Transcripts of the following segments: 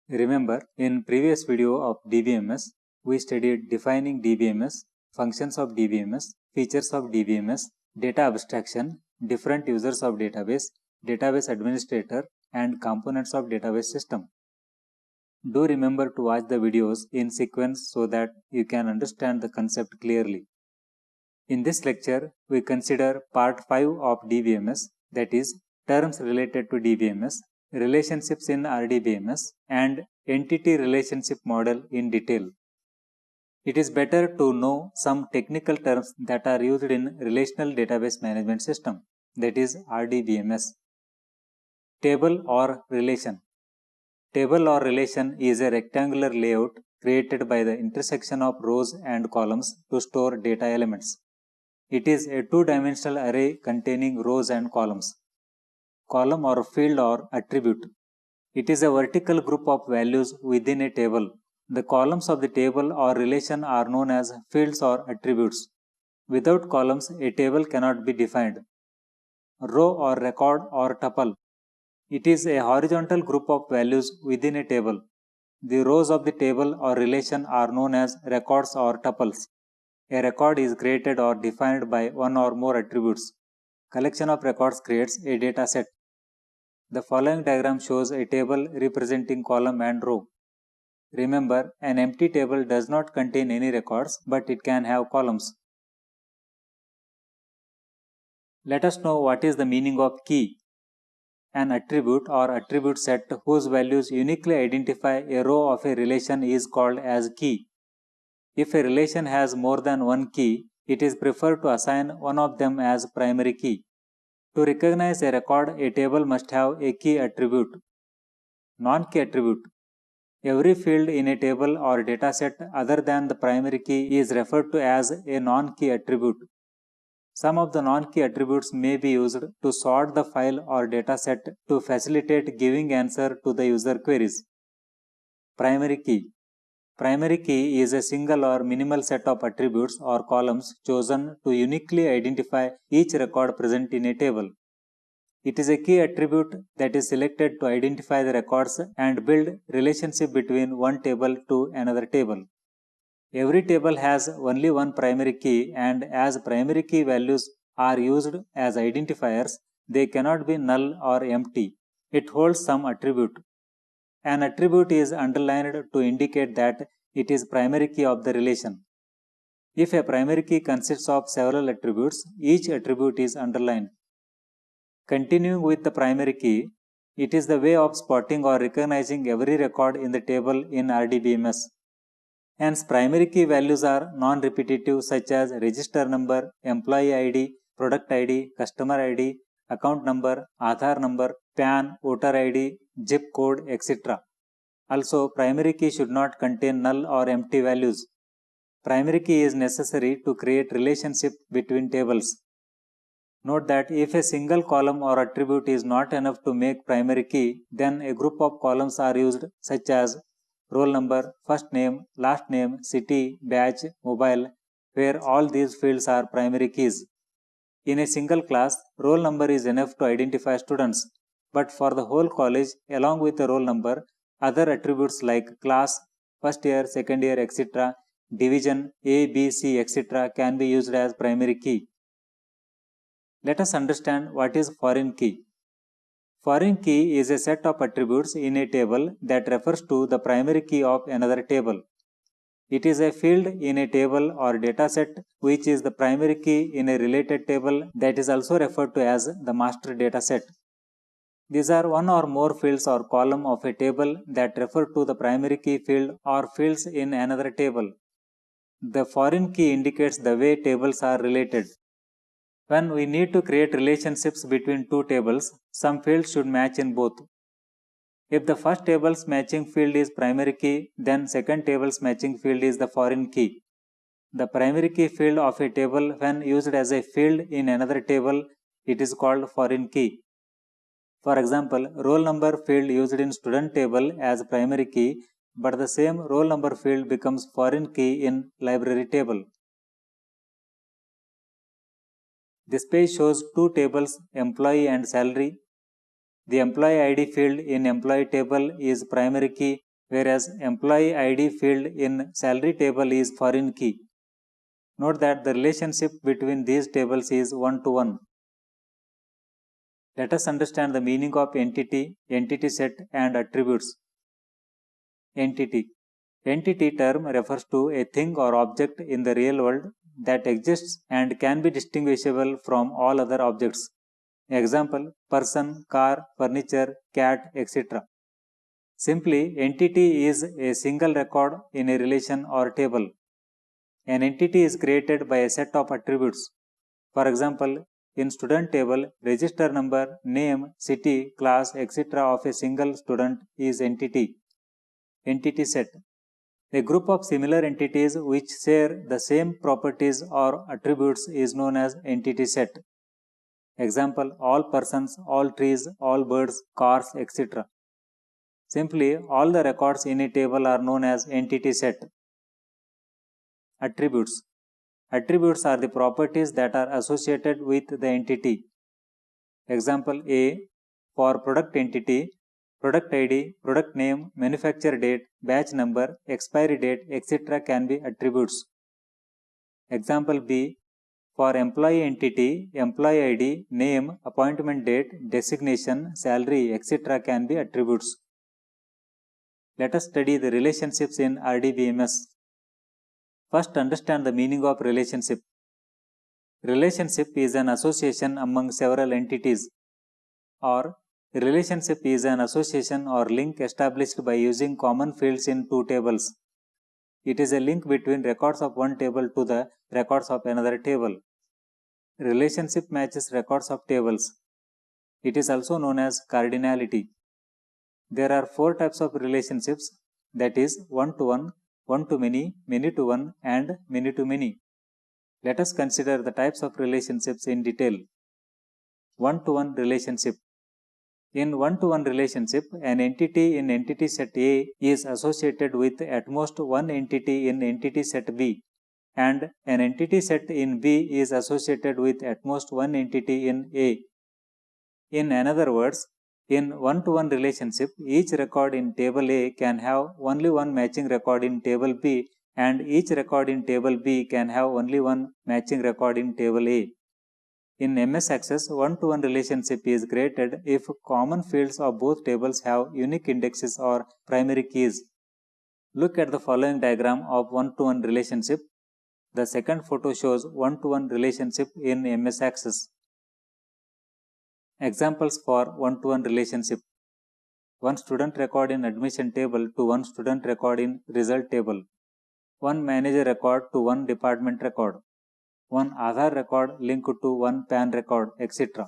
Remember, in previous video of DBMS, we studied defining DBMS, functions of DBMS, features of DBMS, data abstraction, different users of database, database administrator, and components of database system. Do remember to watch the videos in sequence so that you can understand the concept clearly. In this lecture, we consider part 5 of DBMS, that is, terms related to DBMS, relationships in RDBMS, and entity relationship model in detail. It is better to know some technical terms that are used in Relational Database Management System, that is RDBMS. Table or relation. Table or relation is a rectangular layout created by the intersection of rows and columns to store data elements. It is a two-dimensional array containing rows and columns. Column or field or attribute. It is a vertical group of values within a table. The columns of the table or relation are known as fields or attributes. Without columns, a table cannot be defined. Row or record or tuple. It is a horizontal group of values within a table. The rows of the table or relation are known as records or tuples. A record is created or defined by one or more attributes. Collection of records creates a data set. The following diagram shows a table representing column and row. Remember, an empty table does not contain any records, but it can have columns. Let us know what is the meaning of key. An attribute or attribute set whose values uniquely identify a row of a relation is called as key. If a relation has more than one key, it is preferred to assign one of them as primary key. To recognize a record, a table must have a key attribute. Non-key attribute. Every field in a table or dataset other than the primary key is referred to as a non-key attribute. Some of the non-key attributes may be used to sort the file or dataset to facilitate giving answer to the user queries. Primary key. Primary key is a single or minimal set of attributes or columns chosen to uniquely identify each record present in a table. It is a key attribute that is selected to identify the records and build relationship between one table to another table. Every table has only one primary key, and as primary key values are used as identifiers, they cannot be null or empty. It holds some attribute. An attribute is underlined to indicate that it is primary key of the relation. If a primary key consists of several attributes, each attribute is underlined. Continuing with the primary key, it is the way of spotting or recognizing every record in the table in RDBMS. Hence, primary key values are non-repetitive such as register number, employee ID, product ID, customer ID, account number, Aadhaar number, PAN, voter ID, zip code, etc. Also, primary key should not contain null or empty values. Primary key is necessary to create relationship between tables. Note that if a single column or attribute is not enough to make primary key, then a group of columns are used such as roll number, first name, last name, city, batch, mobile, where all these fields are primary keys. In a single class, roll number is enough to identify students, but for the whole college, along with the roll number, other attributes like class, first year, second year, etc., division, A, B, C, etc. can be used as primary key. Let us understand what is foreign key. Foreign key is a set of attributes in a table that refers to the primary key of another table. It is a field in a table or dataset which is the primary key in a related table that is also referred to as the master dataset. These are one or more fields or column of a table that refer to the primary key field or fields in another table. The foreign key indicates the way tables are related. When we need to create relationships between two tables, some fields should match in both. If the first table's matching field is primary key, then second table's matching field is the foreign key. The primary key field of a table, when used as a field in another table, it is called foreign key. For example, roll number field used in student table as primary key, but the same roll number field becomes foreign key in library table. This page shows two tables, employee and salary. The employee ID field in employee table is primary key whereas employee ID field in salary table is foreign key. Note that the relationship between these tables is one-to-one. Let us understand the meaning of entity, entity set and attributes. Entity. Entity term refers to a thing or object in the real world that exists and can be distinguishable from all other objects. Example, person, car, furniture, cat, etc. Simply, entity is a single record in a relation or table. An entity is created by a set of attributes. For example, in student table, register number, name, city, class, etc. of a single student is entity. Entity set. A group of similar entities which share the same properties or attributes is known as entity set. Example, all persons, all trees, all birds, cars, etc. Simply, all the records in a table are known as entity set. Attributes. Attributes are the properties that are associated with the entity. Example A, for product entity, product ID, product name, manufacture date, batch number, expiry date, etc. can be attributes. Example B, for employee entity, employee ID, name, appointment date, designation, salary, etc. can be attributes. Let us study the relationships in RDBMS. First, understand the meaning of relationship. Relationship is an association among several entities, or relationship is an association or link established by using common fields in two tables. It is a link between records of one table to the records of another table. Relationship matches records of tables. It is also known as cardinality. There are four types of relationships, that is one-to-one, one-to-many, many-to-one, and many-to-many. Let us consider the types of relationships in detail. One-to-one relationship. In one-to-one relationship, an entity in entity set A is associated with at most one entity in entity set B, and an entity set in B is associated with at most one entity in A. In other words, in one-to-one relationship, each record in table A can have only one matching record in table B, and each record in table B can have only one matching record in table A. In MS Access, one-to-one relationship is created if common fields of both tables have unique indexes or primary keys. Look at the following diagram of one-to-one relationship. The second photo shows one-to-one relationship in MS Access. Examples for one-to-one relationship. One student record in admission table to one student record in result table. One manager record to one department record. One Aadhaar record linked to one PAN record, etc.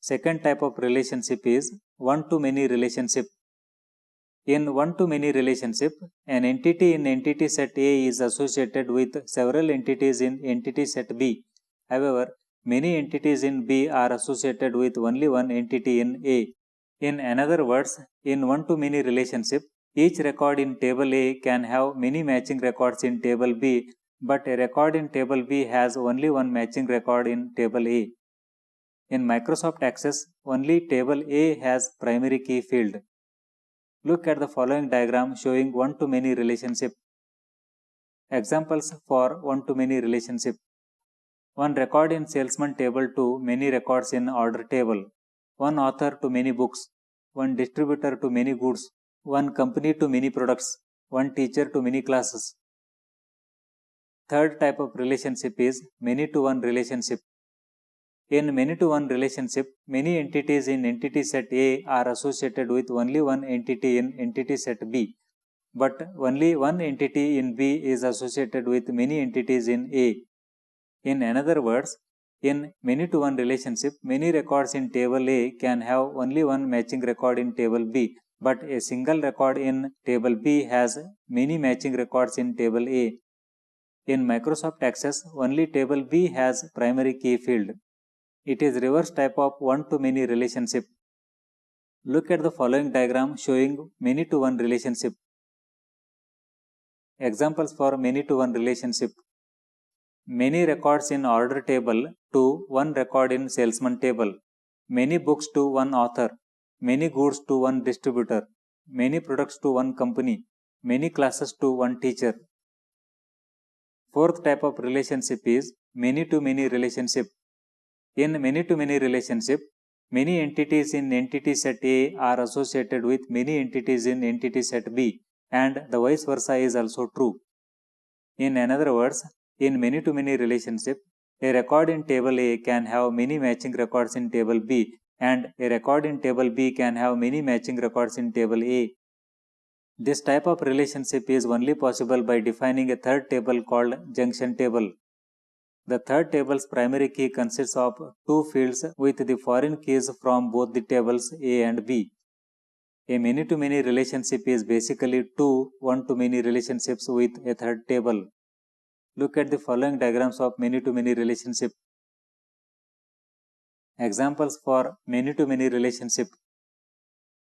Second type of relationship is one-to-many relationship. In one-to-many relationship, an entity in entity set A is associated with several entities in entity set B. However, many entities in B are associated with only one entity in A. In other words, in one-to-many relationship, each record in table A can have many matching records in table B, but a record in table B has only one matching record in table A. In Microsoft Access, only table A has primary key field. Look at the following diagram showing one-to-many relationship. Examples for one-to-many relationship. One record in salesman table to many records in order table. One author to many books. One distributor to many goods. One company to many products. One teacher to many classes. Third type of relationship is many-to-one relationship. In many-to-one relationship, many entities in entity set A are associated with only one entity in entity set B, but only one entity in B is associated with many entities in A. In other words, in many-to-one relationship, many records in table A can have only one matching record in table B, but a single record in table B has many matching records in table A. In Microsoft Access, only table B has primary key field. It is reverse type of one-to-many relationship. Look at the following diagram showing many-to-one relationship. Examples for many-to-one relationship. Many records in order table to one record in salesman table. Many books to one author. Many goods to one distributor. many products to one company, many classes to one teacher. Fourth type of relationship is many-to-many relationship. In many-to-many relationship, many entities in entity set A are associated with many entities in entity set B, and the vice versa is also true. In other words, in many-to-many relationship, a record in table A can have many matching records in table B, and a record in table B can have many matching records in table A. This type of relationship is only possible by defining a third table called junction table. The third table's primary key consists of two fields with the foreign keys from both the tables A and B. A many-to-many relationship is basically two one-to-many relationships with a third table. Look at the following diagrams of many-to-many relationship. Examples for many-to-many relationship.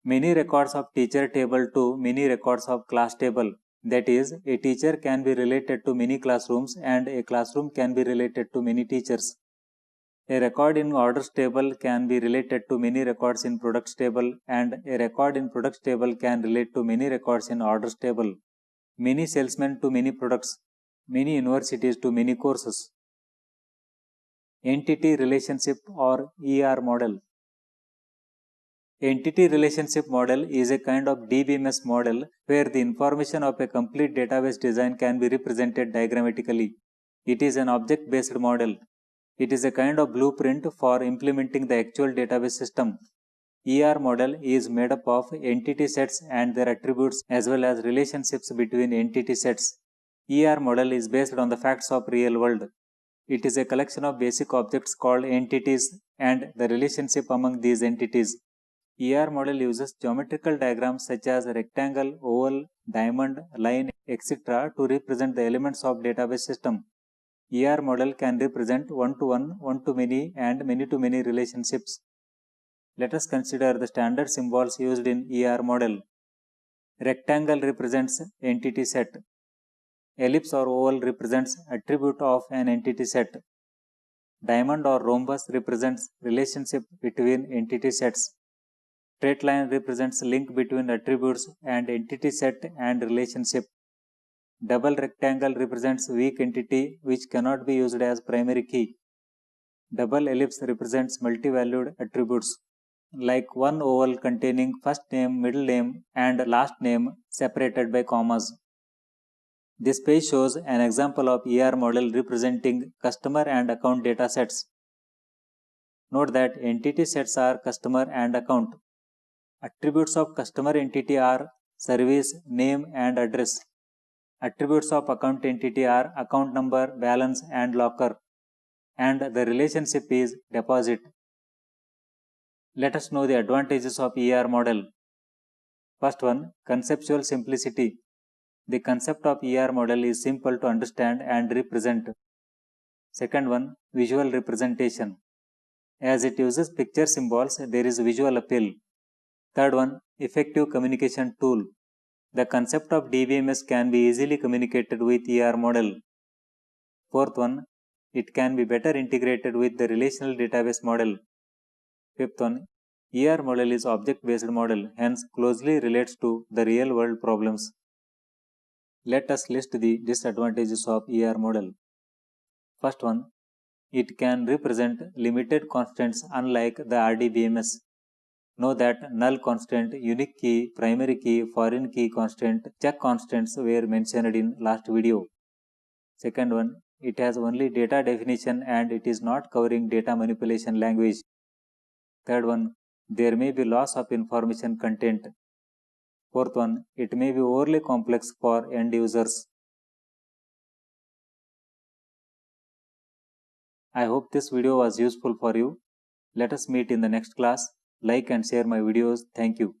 Many records of teacher table to many records of class table. That is, a teacher can be related to many classrooms and a classroom can be related to many teachers. A record in orders table can be related to many records in products table, and a record in products table can relate to many records in orders table. Many salesmen to many products, many universities to many courses. Entity relationship or ER model. Entity relationship model is a kind of DBMS model where the information of a complete database design can be represented diagrammatically. It is an object-based model. It is a kind of blueprint for implementing the actual database system. ER model is made up of entity sets and their attributes as well as relationships between entity sets. ER model is based on the facts of real world. It is a collection of basic objects called entities and the relationship among these entities. ER model uses geometrical diagrams such as rectangle, oval, diamond, line, etc. to represent the elements of database system. ER model can represent one-to-one, one-to-many and many-to-many relationships. Let us consider the standard symbols used in ER model. Rectangle represents entity set. Ellipse or oval represents attribute of an entity set. Diamond or rhombus represents relationship between entity sets. Straight line represents link between attributes and entity set and relationship. Double rectangle represents weak entity which cannot be used as primary key. Double ellipse represents multi-valued attributes, like one oval containing first name, middle name, and last name separated by commas. This page shows an example of ER model representing customer and account data sets. Note that entity sets are customer and account. Attributes of customer entity are service, name, and address. Attributes of account entity are account number, balance, and locker. And the relationship is deposit. Let us know the advantages of ER model. First one, conceptual simplicity. The concept of ER model is simple to understand and represent. Second one, visual representation. As it uses picture symbols, there is visual appeal. Third one, effective communication tool. The concept of DBMS can be easily communicated with ER model. Fourth one, it can be better integrated with the relational database model. Fifth one, ER model is object-based model, hence closely relates to the real-world problems. Let us list the disadvantages of ER model. First one, it can represent limited constants unlike the RDBMS. Know that null constant, unique key, primary key, foreign key constant, check constants were mentioned in last video. Second one, it has only data definition and it is not covering data manipulation language. Third one, there may be loss of information content. Fourth one, it may be overly complex for end users. I hope this video was useful for you. Let us meet in the next class. Like and share my videos. Thank you.